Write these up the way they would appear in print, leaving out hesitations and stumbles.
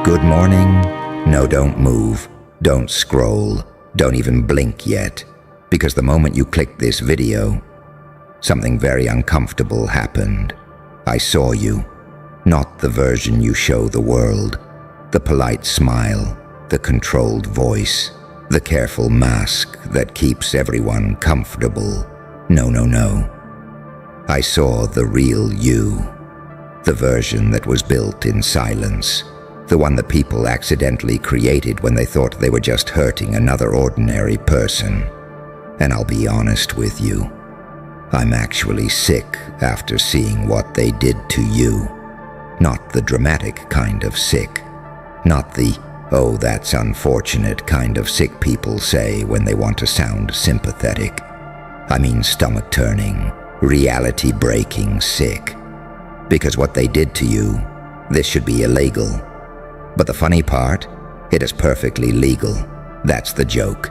Good morning? No, don't move. Don't scroll. Don't even blink yet. Because the moment you clicked this video, something very uncomfortable happened. I saw you. Not the version you show the world. The polite smile, the controlled voice, the careful mask that keeps everyone comfortable. No, no, no. I saw the real you. The version that was built in silence. The one that people accidentally created when they thought they were just hurting another ordinary person. And I'll be honest with you. I'm actually sick after seeing what they did to you. Not the dramatic kind of sick. Not the, oh, that's unfortunate kind of sick people say when they want to sound sympathetic. I mean stomach-turning, reality-breaking sick. Because what they did to you, this should be illegal. But the funny part, it is perfectly legal. That's the joke.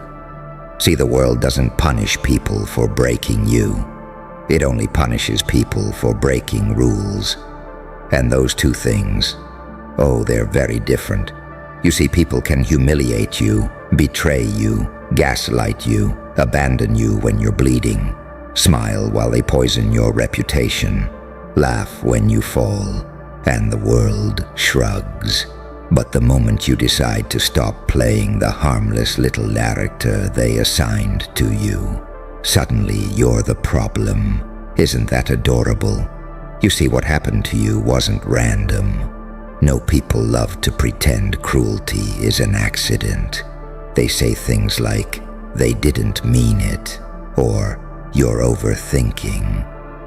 See, the world doesn't punish people for breaking you. It only punishes people for breaking rules. And those two things, oh, they're very different. You see, people can humiliate you, betray you, gaslight you, abandon you when you're bleeding, smile while they poison your reputation, laugh when you fall, and the world shrugs. But the moment you decide to stop playing the harmless little character they assigned to you, suddenly you're the problem. Isn't that adorable? You see, what happened to you wasn't random. No, people love to pretend cruelty is an accident. They say things like, they didn't mean it, or you're overthinking.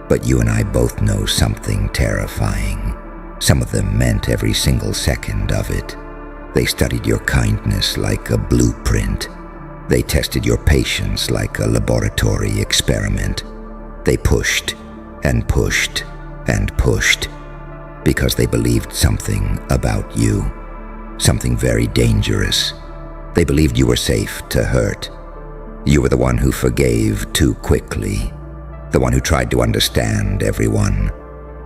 But you and I both know something terrifying. Some of them meant every single second of it. They studied your kindness like a blueprint. They tested your patience like a laboratory experiment. They pushed and pushed and pushed because they believed something about you, something very dangerous. They believed you were safe to hurt. You were the one who forgave too quickly, the one who tried to understand everyone,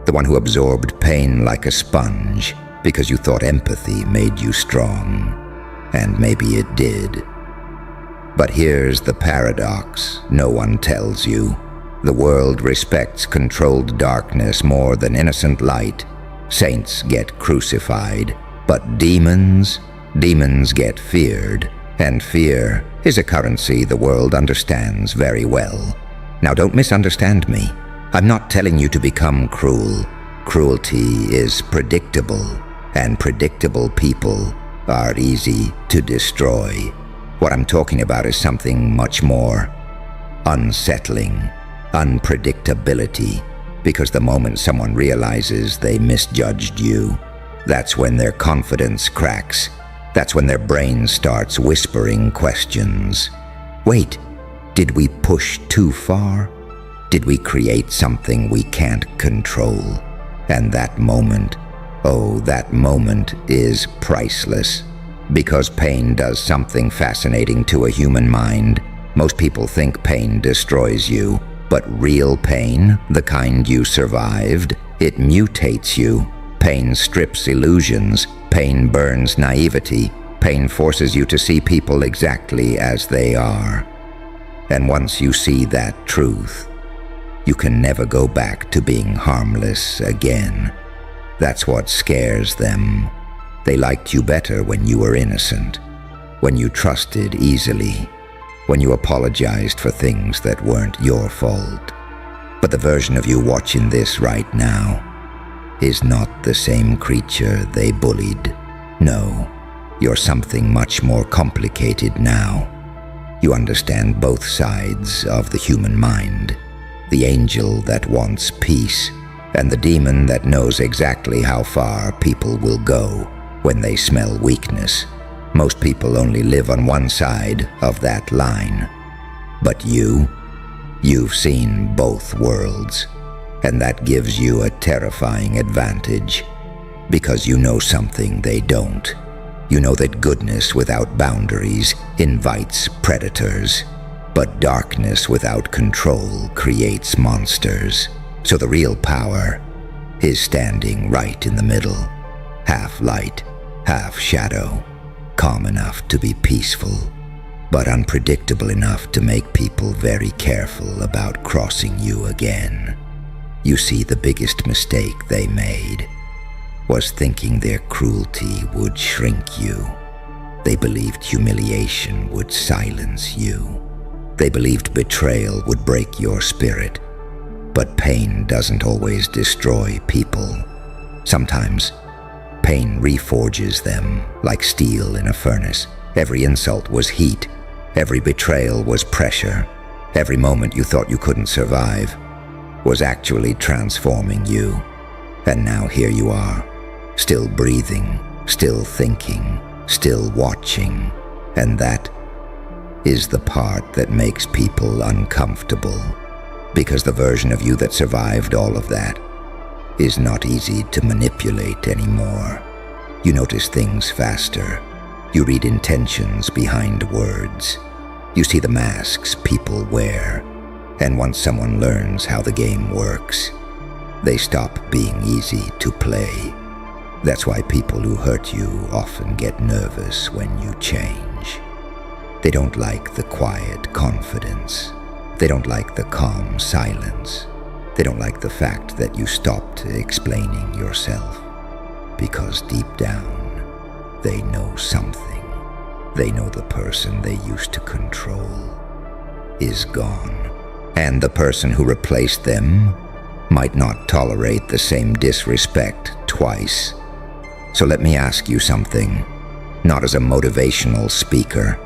the one who absorbed pain like a sponge because you thought empathy made you strong. And maybe it did. But here's the paradox no one tells you. The world respects controlled darkness more than innocent light. Saints get crucified, but demons get feared. And fear is a currency the world understands very well. Now, don't misunderstand me. I'm not telling you to become cruel. Cruelty is predictable, and predictable people are easy to destroy. What I'm talking about is something much more unsettling, unpredictability, because the moment someone realizes they misjudged you, that's when their confidence cracks. That's when their brain starts whispering questions. Wait, did we push too far? Did we create something we can't control? And that moment, oh, that moment is priceless. Because pain does something fascinating to a human mind. Most people think pain destroys you, but real pain, the kind you survived, it mutates you. Pain strips illusions. Pain burns naivety. Pain forces you to see people exactly as they are. And once you see that truth, you can never go back to being harmless again. That's what scares them. They liked you better when you were innocent, when you trusted easily, when you apologized for things that weren't your fault. But the version of you watching this right now is not the same creature they bullied. No, you're something much more complicated now. You understand both sides of the human mind. The angel that wants peace, and the demon that knows exactly how far people will go when they smell weakness. Most people only live on one side of that line. But you've seen both worlds, and that gives you a terrifying advantage, because you know something they don't. You know that goodness without boundaries invites predators, but darkness without control creates monsters. So the real power, his standing right in the middle, half light, half shadow, calm enough to be peaceful, but unpredictable enough to make people very careful about crossing you again. You see, the biggest mistake they made was thinking their cruelty would shrink you. They believed humiliation would silence you. They believed betrayal would break your spirit. But pain doesn't always destroy people. Sometimes, pain reforges them like steel in a furnace. Every insult was heat. Every betrayal was pressure. Every moment you thought you couldn't survive was actually transforming you. And now here you are, still breathing, still thinking, still watching. And that is the part that makes people uncomfortable. Because the version of you that survived all of that is not easy to manipulate anymore. You notice things faster. You read intentions behind words. You see the masks people wear. And once someone learns how the game works, they stop being easy to play. That's why people who hurt you often get nervous when you change. They don't like the quiet confidence. They don't like the calm silence. They don't like the fact that you stopped explaining yourself. Because deep down, they know something. They know the person they used to control is gone. And the person who replaced them might not tolerate the same disrespect twice. So let me ask you something, not as a motivational speaker,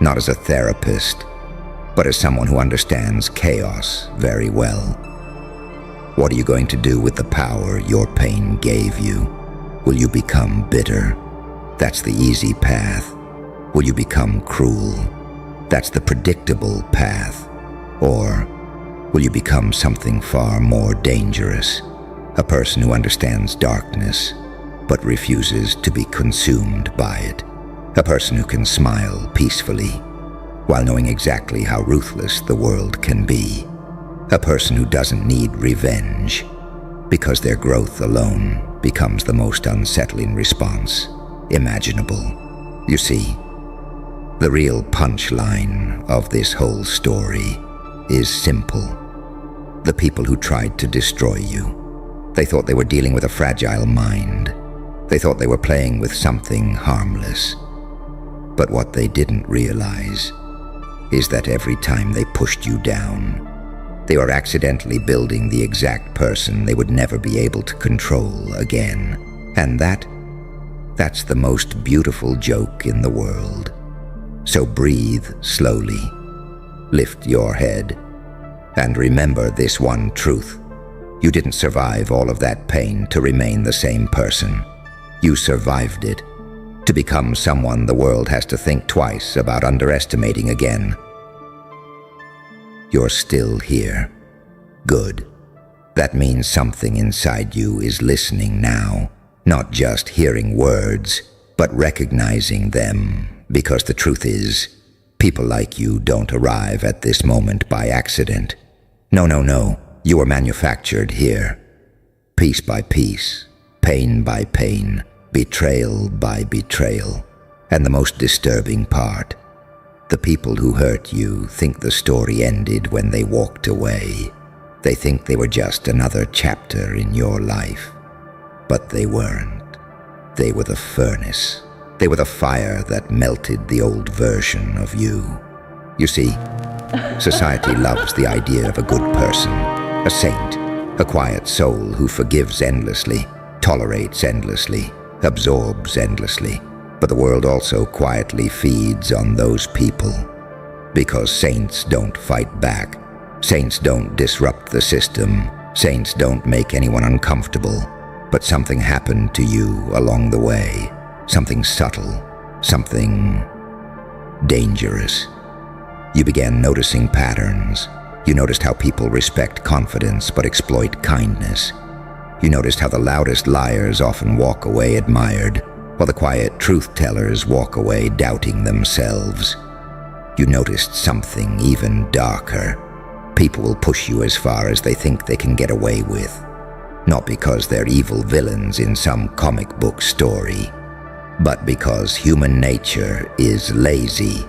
not as a therapist, but as someone who understands chaos very well. What are you going to do with the power your pain gave you? Will you become bitter? That's the easy path. Will you become cruel? That's the predictable path. Or will you become something far more dangerous? A person who understands darkness, but refuses to be consumed by it. A person who can smile peacefully, while knowing exactly how ruthless the world can be. A person who doesn't need revenge, because their growth alone becomes the most unsettling response imaginable. You see, the real punchline of this whole story is simple. The people who tried to destroy you, they thought they were dealing with a fragile mind. They thought they were playing with something harmless. But what they didn't realize is that every time they pushed you down, they were accidentally building the exact person they would never be able to control again. And that's the most beautiful joke in the world. So breathe slowly, lift your head, and remember this one truth. You didn't survive all of that pain to remain the same person. You survived it to become someone the world has to think twice about underestimating again. You're still here. Good. That means something inside you is listening now, not just hearing words, but recognizing them, because the truth is, people like you don't arrive at this moment by accident. No. You were manufactured here. Piece by piece, pain by pain, betrayal by betrayal. And the most disturbing part, the people who hurt you think the story ended when they walked away. They think they were just another chapter in your life. But they weren't. They were the furnace. They were the fire that melted the old version of you. You see, society loves the idea of a good person, a saint, a quiet soul who forgives endlessly, tolerates endlessly, absorbs endlessly. But the world also quietly feeds on those people. Because saints don't fight back. Saints don't disrupt the system. Saints don't make anyone uncomfortable. But something happened to you along the way. Something subtle. Something dangerous. You began noticing patterns. You noticed how people respect confidence but exploit kindness. You noticed how the loudest liars often walk away admired, while the quiet truth-tellers walk away doubting themselves. You noticed something even darker. People will push you as far as they think they can get away with. not because they're evil villains in some comic book story, but because human nature is lazy.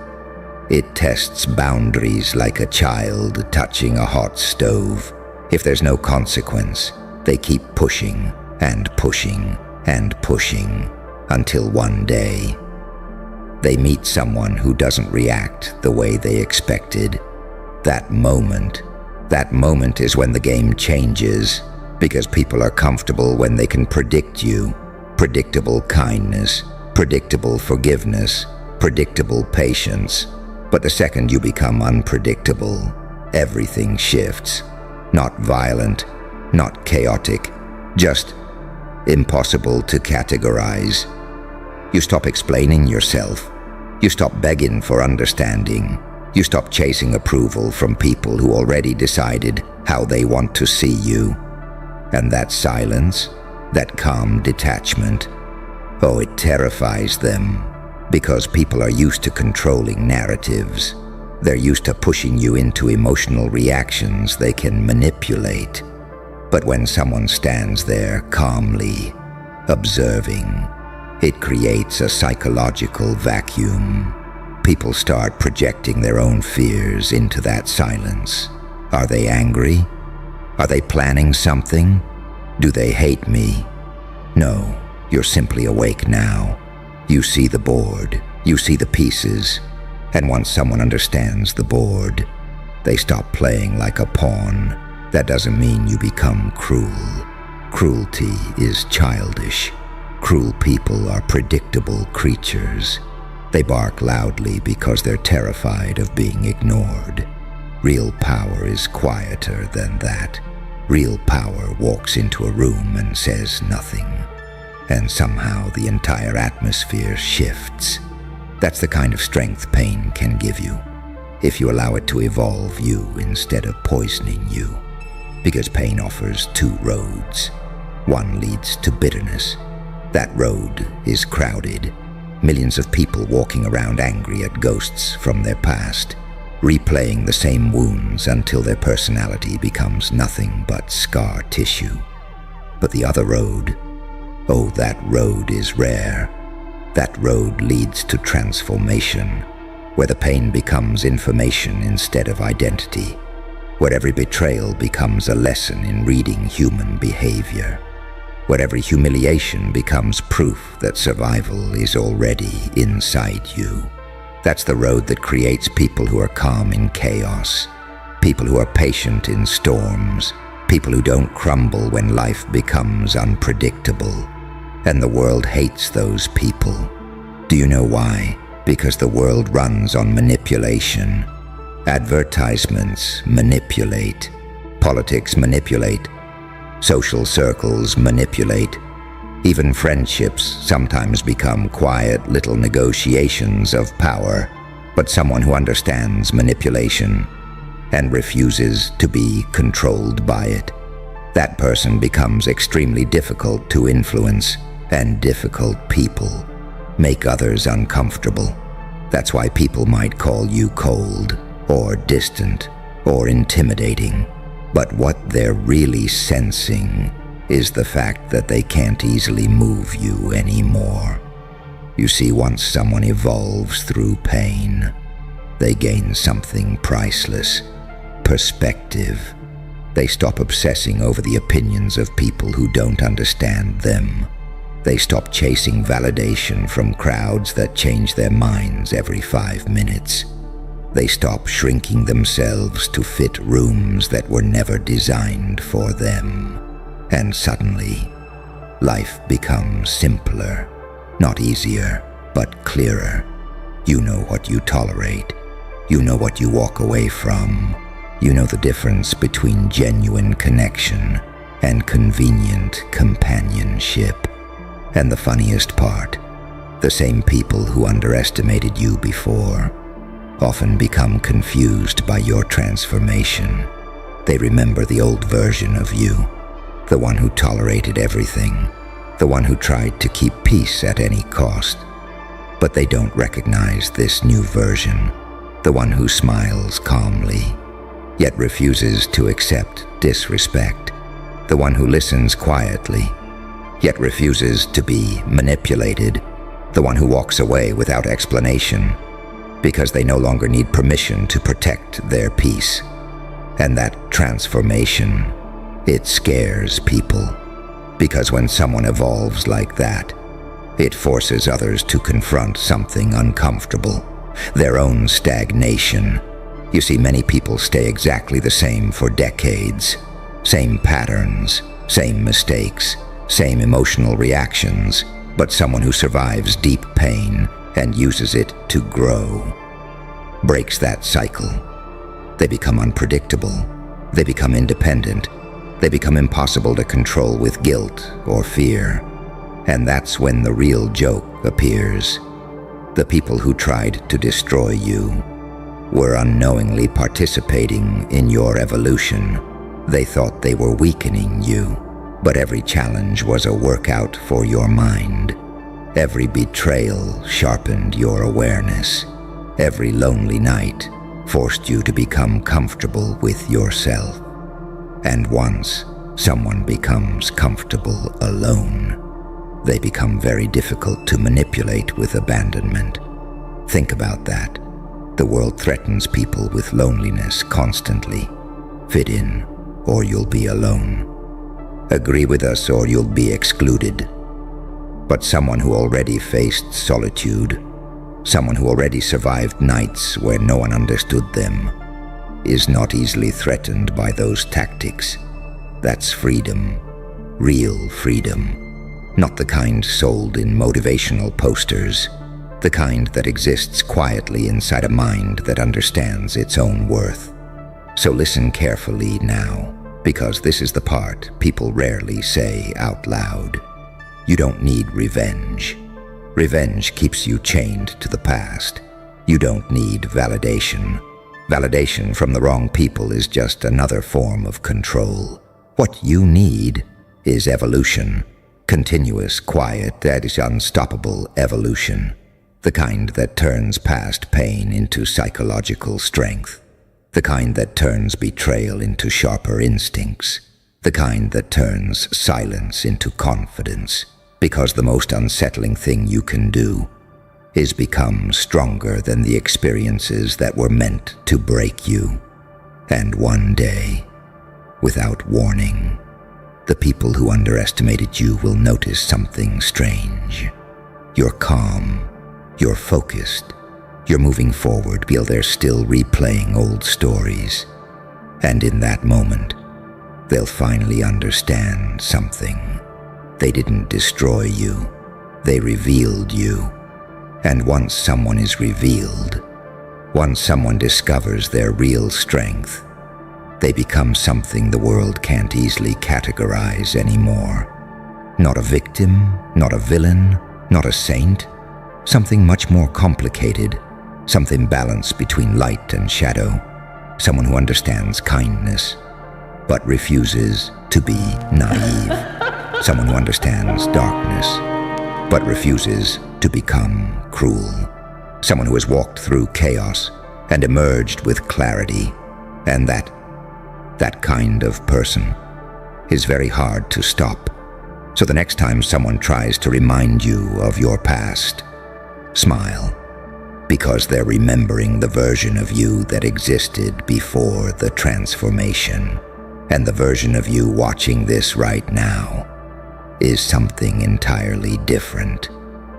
It tests boundaries like a child touching a hot stove. If there's no consequence, they keep pushing and pushing and pushing until one day they meet someone who doesn't react the way they expected. That moment is when the game changes, because people are comfortable when they can predict you. Predictable kindness, predictable forgiveness, predictable patience. But the second you become unpredictable, everything shifts. Not violent, not chaotic, just impossible to categorize. You stop explaining yourself. You stop begging for understanding. You stop chasing approval from people who already decided how they want to see you. And that silence, that calm detachment, oh, it terrifies them, because people are used to controlling narratives. They're used to pushing you into emotional reactions they can manipulate. But when someone stands there calmly, observing, it creates a psychological vacuum. People start projecting their own fears into that silence. Are they angry? Are they planning something? Do they hate me? No, you're simply awake now. You see the board, you see the pieces, and once someone understands the board, they stop playing like a pawn. That doesn't mean you become cruel. Cruelty is childish. Cruel people are predictable creatures. They bark loudly because they're terrified of being ignored. Real power is quieter than that. Real power walks into a room and says nothing, and somehow the entire atmosphere shifts. That's the kind of strength pain can give you, if you allow it to evolve you instead of poisoning you. Because pain offers two roads. One leads to bitterness. That road is crowded. Millions of people walking around angry at ghosts from their past, replaying the same wounds until their personality becomes nothing but scar tissue. But the other road, oh, that road is rare. That road leads to transformation, where the pain becomes information instead of identity, where every betrayal becomes a lesson in reading human behavior, where every humiliation becomes proof that survival is already inside you. That's the road that creates people who are calm in chaos, people who are patient in storms, people who don't crumble when life becomes unpredictable. And the world hates those people. Do you know why? Because the world runs on manipulation. Advertisements manipulate. Politics manipulate. Social circles manipulate. Even friendships sometimes become quiet little negotiations of power. But someone who understands manipulation and refuses to be controlled by it, that person becomes extremely difficult to influence, and difficult people make others uncomfortable. That's why people might call you cold, or distant, or intimidating. But what they're really sensing is the fact that they can't easily move you anymore. You see, once someone evolves through pain, they gain something priceless: perspective. They stop obsessing over the opinions of people who don't understand them. They stop chasing validation from crowds that change their minds every 5 minutes. They stop shrinking themselves to fit rooms that were never designed for them. And suddenly, life becomes simpler, not easier, but clearer. You know what you tolerate. You know what you walk away from. You know the difference between genuine connection and convenient companionship. And the funniest part, the same people who underestimated you before often become confused by your transformation. They remember the old version of you, the one who tolerated everything, the one who tried to keep peace at any cost. But they don't recognize this new version, the one who smiles calmly, yet refuses to accept disrespect, the one who listens quietly, yet refuses to be manipulated, the one who walks away without explanation, because they no longer need permission to protect their peace. And that transformation, it scares people, because when someone evolves like that, it forces others to confront something uncomfortable, their own stagnation. You see, many people stay exactly the same for decades. Same patterns, same mistakes, same emotional reactions, but someone who survives deep pain and uses it to grow breaks that cycle. They become unpredictable. They become independent. They become impossible to control with guilt or fear. And that's when the real joke appears. The people who tried to destroy you were unknowingly participating in your evolution. They thought they were weakening you, but every challenge was a workout for your mind. Every betrayal sharpened your awareness. Every lonely night forced you to become comfortable with yourself. And once someone becomes comfortable alone, they become very difficult to manipulate with abandonment. Think about that. The world threatens people with loneliness constantly. Fit in, or you'll be alone. Agree with us, or you'll be excluded. But someone who already faced solitude, someone who already survived nights where no one understood them, is not easily threatened by those tactics. That's freedom, real freedom. Not the kind sold in motivational posters, the kind that exists quietly inside a mind that understands its own worth. So listen carefully now, because this is the part people rarely say out loud. You don't need revenge. Revenge keeps you chained to the past. You don't need validation. Validation from the wrong people is just another form of control. What you need is evolution. Continuous, quiet, that is unstoppable evolution. The kind that turns past pain into psychological strength. The kind that turns betrayal into sharper instincts. The kind that turns silence into confidence. Because the most unsettling thing you can do is become stronger than the experiences that were meant to break you. And one day, without warning, the people who underestimated you will notice something strange. You're calm, you're focused, you're moving forward while they're still replaying old stories. And in that moment, they'll finally understand something. They didn't destroy you, they revealed you. And once someone is revealed, once someone discovers their real strength, they become something the world can't easily categorize anymore. Not a victim, not a villain, not a saint. Something much more complicated, something balanced between light and shadow. Someone who understands kindness, but refuses to be naive. Someone who understands darkness, but refuses to become cruel. Someone who has walked through chaos and emerged with clarity. And that kind of person is very hard to stop. So the next time someone tries to remind you of your past, smile, because they're remembering the version of you that existed before the transformation. And the version of you watching this right now is something entirely different,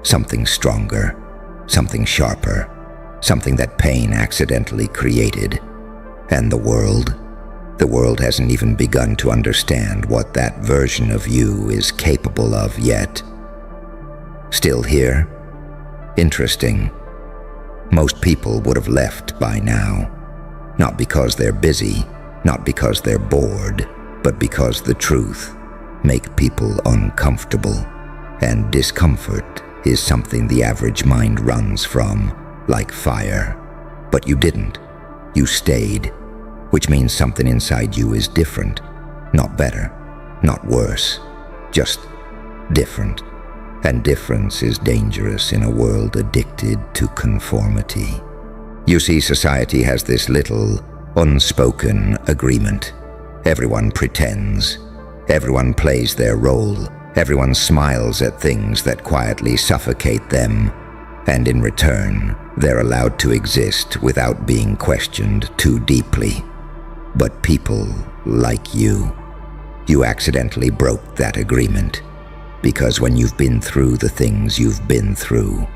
something stronger, something sharper, something that pain accidentally created. And the world hasn't even begun to understand what that version of you is capable of yet. Still here? Interesting. Most people would have left by now, not because they're busy, not because they're bored, but because the truth make people uncomfortable, and discomfort is something the average mind runs from, like fire. But you didn't. You stayed, which means something inside you is different, not better, not worse, just different. And difference is dangerous in a world addicted to conformity. You see, society has this little unspoken agreement. Everyone pretends. Everyone plays their role. Everyone smiles at things that quietly suffocate them, and in return, they're allowed to exist without being questioned too deeply. But people like you accidentally broke that agreement, because when you've been through the things you've been through,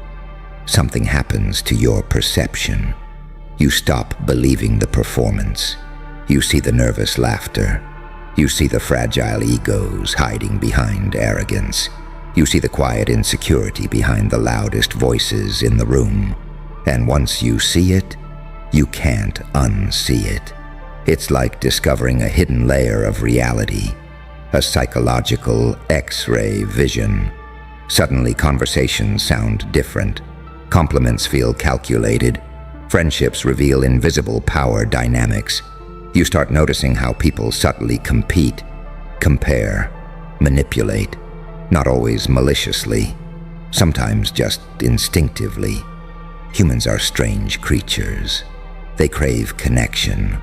something happens to your perception. You stop believing the performance. You see the nervous laughter. You see the fragile egos hiding behind arrogance. You see the quiet insecurity behind the loudest voices in the room. And once you see it, you can't unsee it. It's like discovering a hidden layer of reality, a psychological X-ray vision. Suddenly conversations sound different. Compliments feel calculated. Friendships reveal invisible power dynamics. You start noticing how people subtly compete, compare, manipulate, not always maliciously, sometimes just instinctively. Humans are strange creatures. They crave connection,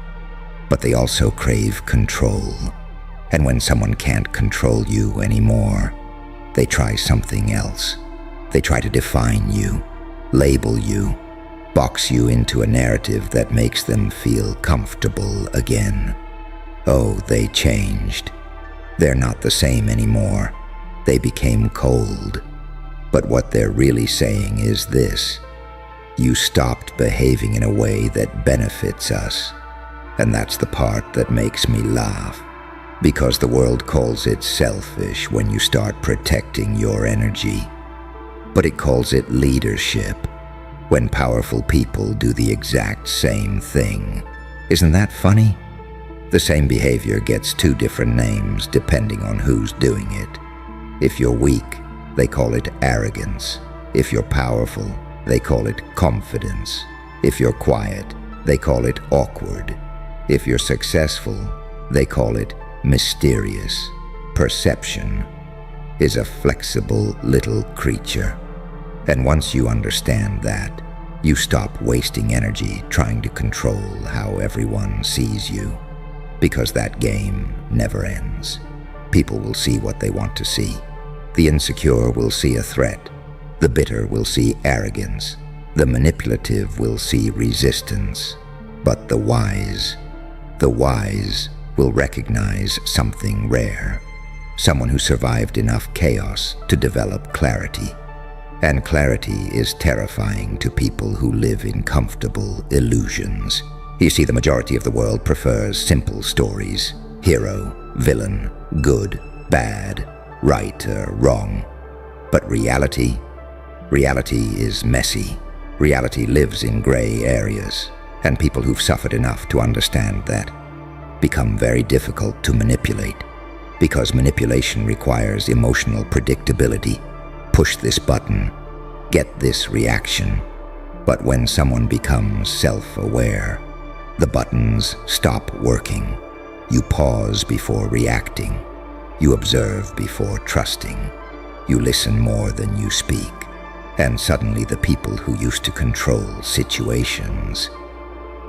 but they also crave control. And when someone can't control you anymore, they try something else. They try to define you, label you, box you into a narrative that makes them feel comfortable again. Oh, they changed. They're not the same anymore. They became cold. But what they're really saying is this: you stopped behaving in a way that benefits us. And that's the part that makes me laugh, because the world calls it selfish when you start protecting your energy. But it calls it leadership when powerful people do the exact same thing. Isn't that funny? The same behavior gets two different names depending on who's doing it. If you're weak, they call it arrogance. If you're powerful, they call it confidence. If you're quiet, they call it awkward. If you're successful, they call it mysterious. Perception is a flexible little creature. And once you understand that, you stop wasting energy trying to control how everyone sees you, because that game never ends. People will see what they want to see. The insecure will see a threat. The bitter will see arrogance. The manipulative will see resistance. But the wise will recognize something rare. Someone who survived enough chaos to develop clarity. And clarity is terrifying to people who live in comfortable illusions. You see, the majority of the world prefers simple stories: hero, villain, good, bad, right or wrong. But reality is messy. Reality lives in gray areas, and people who've suffered enough to understand that become very difficult to manipulate, because manipulation requires emotional predictability. Push this button, get this reaction. But when someone becomes self-aware, the buttons stop working. You pause before reacting. You observe before trusting. You listen more than you speak. And suddenly the people who used to control situations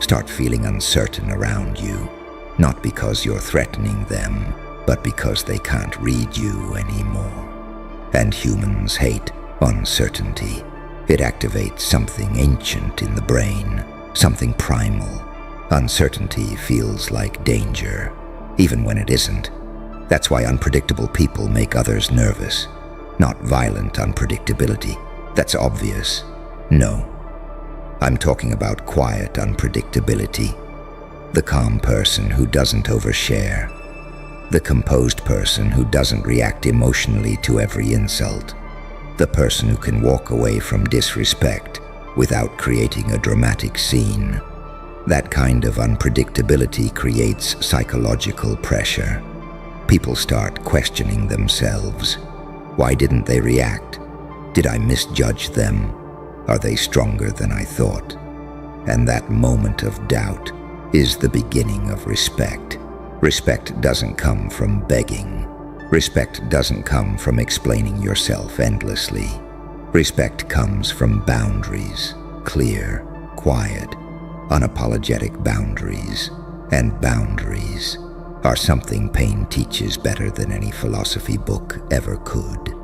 start feeling uncertain around you, not because you're threatening them, but because they can't read you anymore. And humans hate uncertainty. It activates something ancient in the brain, something primal. Uncertainty feels like danger, even when it isn't. That's why unpredictable people make others nervous. Not violent unpredictability. That's obvious. No. I'm talking about quiet unpredictability. The calm person who doesn't overshare. The composed person who doesn't react emotionally to every insult. The person who can walk away from disrespect without creating a dramatic scene. That kind of unpredictability creates psychological pressure. People start questioning themselves. Why didn't they react? Did I misjudge them? Are they stronger than I thought? And that moment of doubt is the beginning of respect. Respect doesn't come from begging. Respect doesn't come from explaining yourself endlessly. Respect comes from boundaries, clear, quiet, unapologetic boundaries. And boundaries are something pain teaches better than any philosophy book ever could.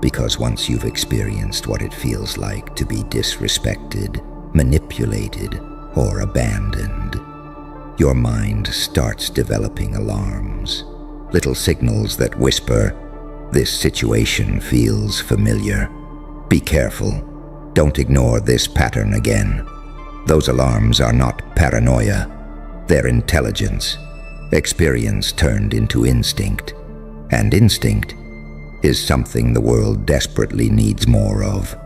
Because once you've experienced what it feels like to be disrespected, manipulated, or abandoned, your mind starts developing alarms, little signals that whisper, "This situation feels familiar. Be careful. Don't ignore this pattern again." Those alarms are not paranoia. They're intelligence, experience turned into instinct. And instinct is something the world desperately needs more of.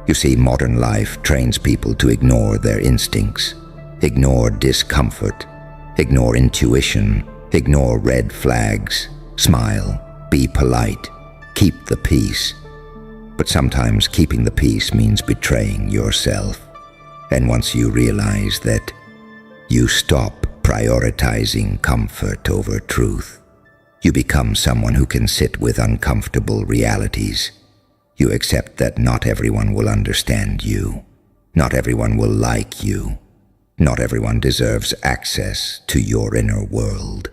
You see, modern life trains people to ignore their instincts, ignore discomfort, ignore intuition, ignore red flags, smile, be polite, keep the peace. But sometimes keeping the peace means betraying yourself. And once you realize that, you stop prioritizing comfort over truth. You become someone who can sit with uncomfortable realities. You accept that not everyone will understand you. Not everyone will like you. Not everyone deserves access to your inner world.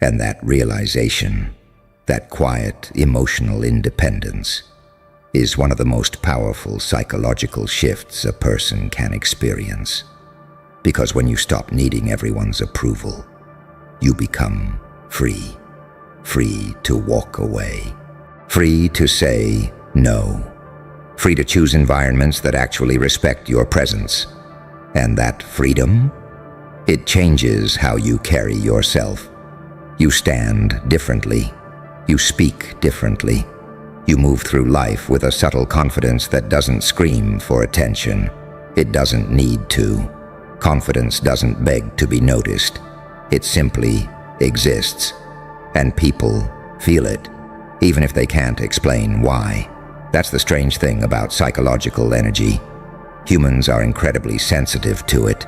And that realization, that quiet, emotional independence, is one of the most powerful psychological shifts a person can experience. Because when you stop needing everyone's approval, you become free. Free to walk away. Free to say no. Free to choose environments that actually respect your presence. And that freedom, it changes how you carry yourself. You stand differently. You speak differently. You move through life with a subtle confidence that doesn't scream for attention. It doesn't need to. Confidence doesn't beg to be noticed. It simply exists. And people feel it, even if they can't explain why. That's the strange thing about psychological energy. Humans are incredibly sensitive to it.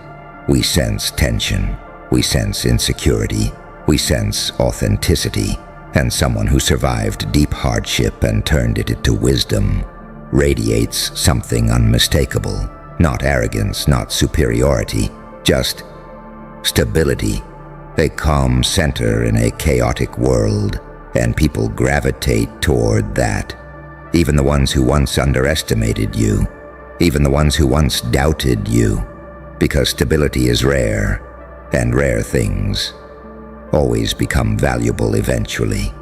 We sense tension. We sense insecurity. We sense authenticity. And someone who survived deep hardship and turned it into wisdom radiates something unmistakable. Not arrogance, not superiority, just stability. A calm center in a chaotic world, and people gravitate toward that. Even the ones who once underestimated you, even the ones who once doubted you, because stability is rare, and rare things always become valuable eventually.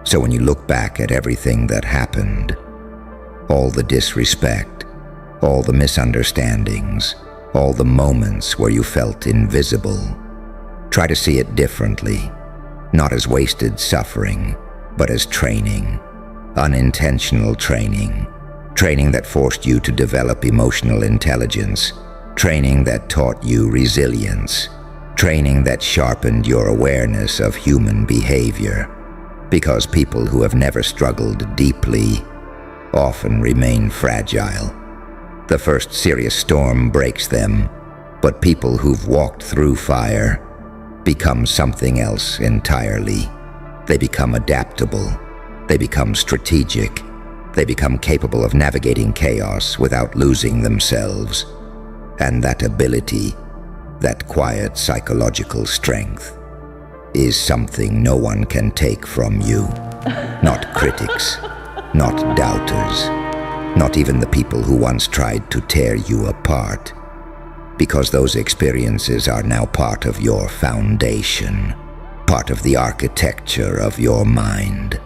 So when you look back at everything that happened, all the disrespect, all the misunderstandings, all the moments where you felt invisible, try to see it differently, not as wasted suffering, but as training, unintentional training, training that forced you to develop emotional intelligence, training that taught you resilience, training that sharpened your awareness of human behavior, because people who have never struggled deeply often remain fragile. The first serious storm breaks them, but people who've walked through fire become something else entirely. They become adaptable. They become strategic. They become capable of navigating chaos without losing themselves. And that ability, that quiet psychological strength, is something no one can take from you. Not critics, not doubters, not even the people who once tried to tear you apart. Because those experiences are now part of your foundation, part of the architecture of your mind.